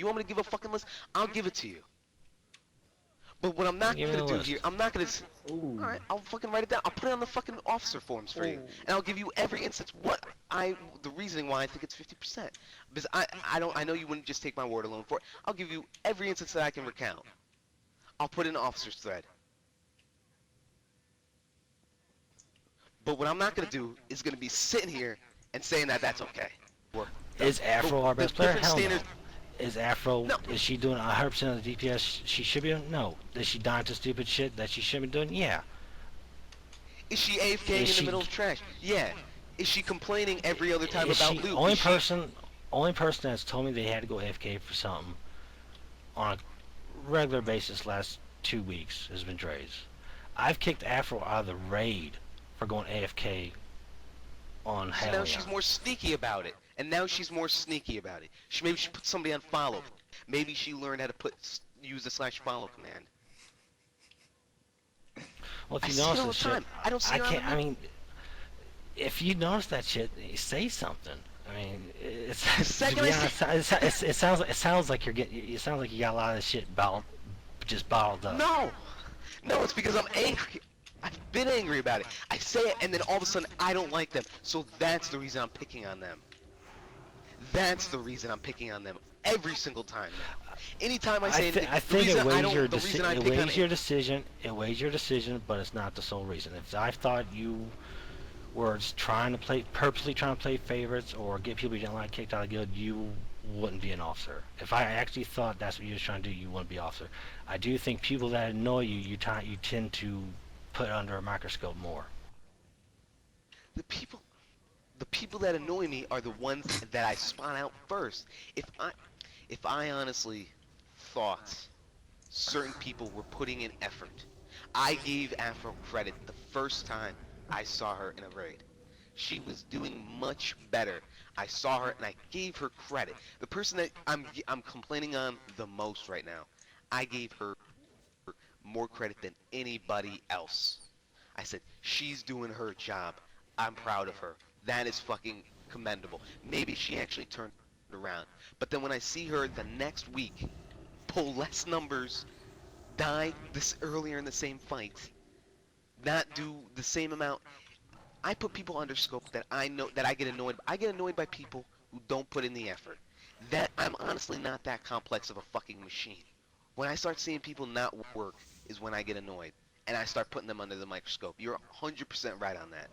you want me to give a fucking list, I'll give it to you. But what I'm not Give me gonna the do list. here, I'm not gonna. Ooh. All right, I'll fucking write it down. I'll put it on the fucking officer forms for you, and I'll give you every instance. The reasoning why I think it's 50%, because I know you wouldn't just take my word alone for it. I'll give you every instance that I can recount. I'll put in an officer's thread. But what I'm not gonna do is gonna be sitting here and saying that that's okay. Is Afro our best player? Hell no. Standards, Is Afro, No. is she doing 100% of the DPS she should be doing? No. Is she dying to stupid shit that she shouldn't be doing? Yeah. Is she AFKing in the middle of trash? Yeah. Is she complaining every other time about loot? Only person that's told me they had to go AFK for something on a regular basis last 2 weeks has been Drase. I've kicked Afro out of the raid for going AFK on So Hell now she's more sneaky about it. And now she's more sneaky about it. Maybe she put somebody on follow. Maybe she learned how to use the /follow command. Well, if I you see it notice all this the shit, time. I don't see it on the I mean, if you notice that shit, say something. I mean, it's second to be I honest, it sounds like you're getting. It sounds like you got a lot of this shit just bottled up. No, it's because I'm angry. I've been angry about it. I say it, and then all of a sudden I don't like them. So that's the reason I'm picking on them. That's the reason I'm picking on them every single time now. Anytime I say anything, I think it weighs your decision. It weighs your decision, but it's not the sole reason. If I thought you were purposely trying to play favorites or get people you didn't like kicked out of the guild, you wouldn't be an officer. If I actually thought that's what you were trying to do, you wouldn't be an officer. I do think people that annoy you, you tend to put under a microscope more. The people that annoy me are the ones that I spawn out first. If I honestly thought certain people were putting in effort, I gave Afro credit the first time I saw her in a raid. She was doing much better. I saw her and I gave her credit. The person that I'm complaining on the most right now, I gave her more credit than anybody else. I said, she's doing her job. I'm proud of her. That is fucking commendable. Maybe she actually turned around. But then when I see her the next week pull less numbers, die this earlier in the same fight, not do the same amount, I put people under scope that I know that I get annoyed. I get annoyed by people who don't put in the effort. That I'm honestly not that complex of a fucking machine. When I start seeing people not work is when I get annoyed. And I start putting them under the microscope. You're 100% right on that.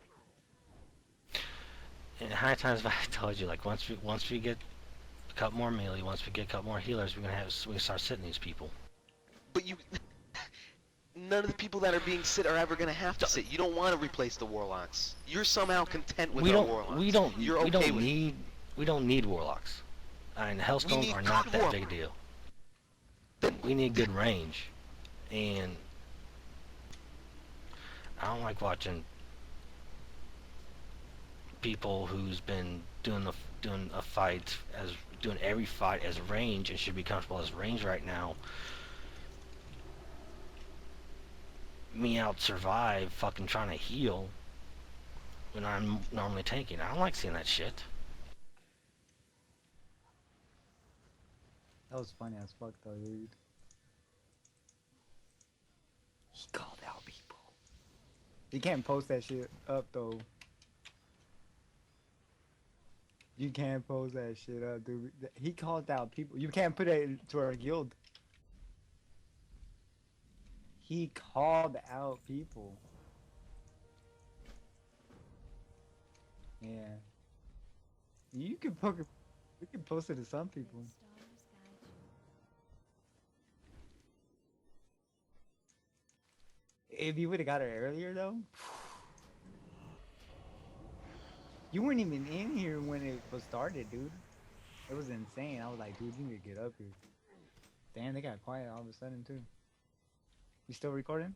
And how many times have I told you, like, once we get a couple more melee, once we get a couple more healers, we can start sitting these people. But none of the people that are being sit are ever gonna have to sit. You don't want to replace the warlocks. You're somehow content with our warlocks. We don't need warlocks. I mean, Hellstones are not that big a deal. We need good range, and I don't like watching people who's been doing every fight as range and should be comfortable as range right now. Me out survive fucking trying to heal when I'm normally tanking. I don't like seeing that shit. That was funny as fuck though, dude. He called out people. You can't post that shit up though. You can't post that shit up, dude. He called out people. You can't put it to our guild. He called out people. Yeah. You can post it to some people. If you would have got it earlier though, you weren't even in here when it was started, dude. It was insane. I was like, dude, you need to get up here. Damn, they got quiet all of a sudden too. You still recording?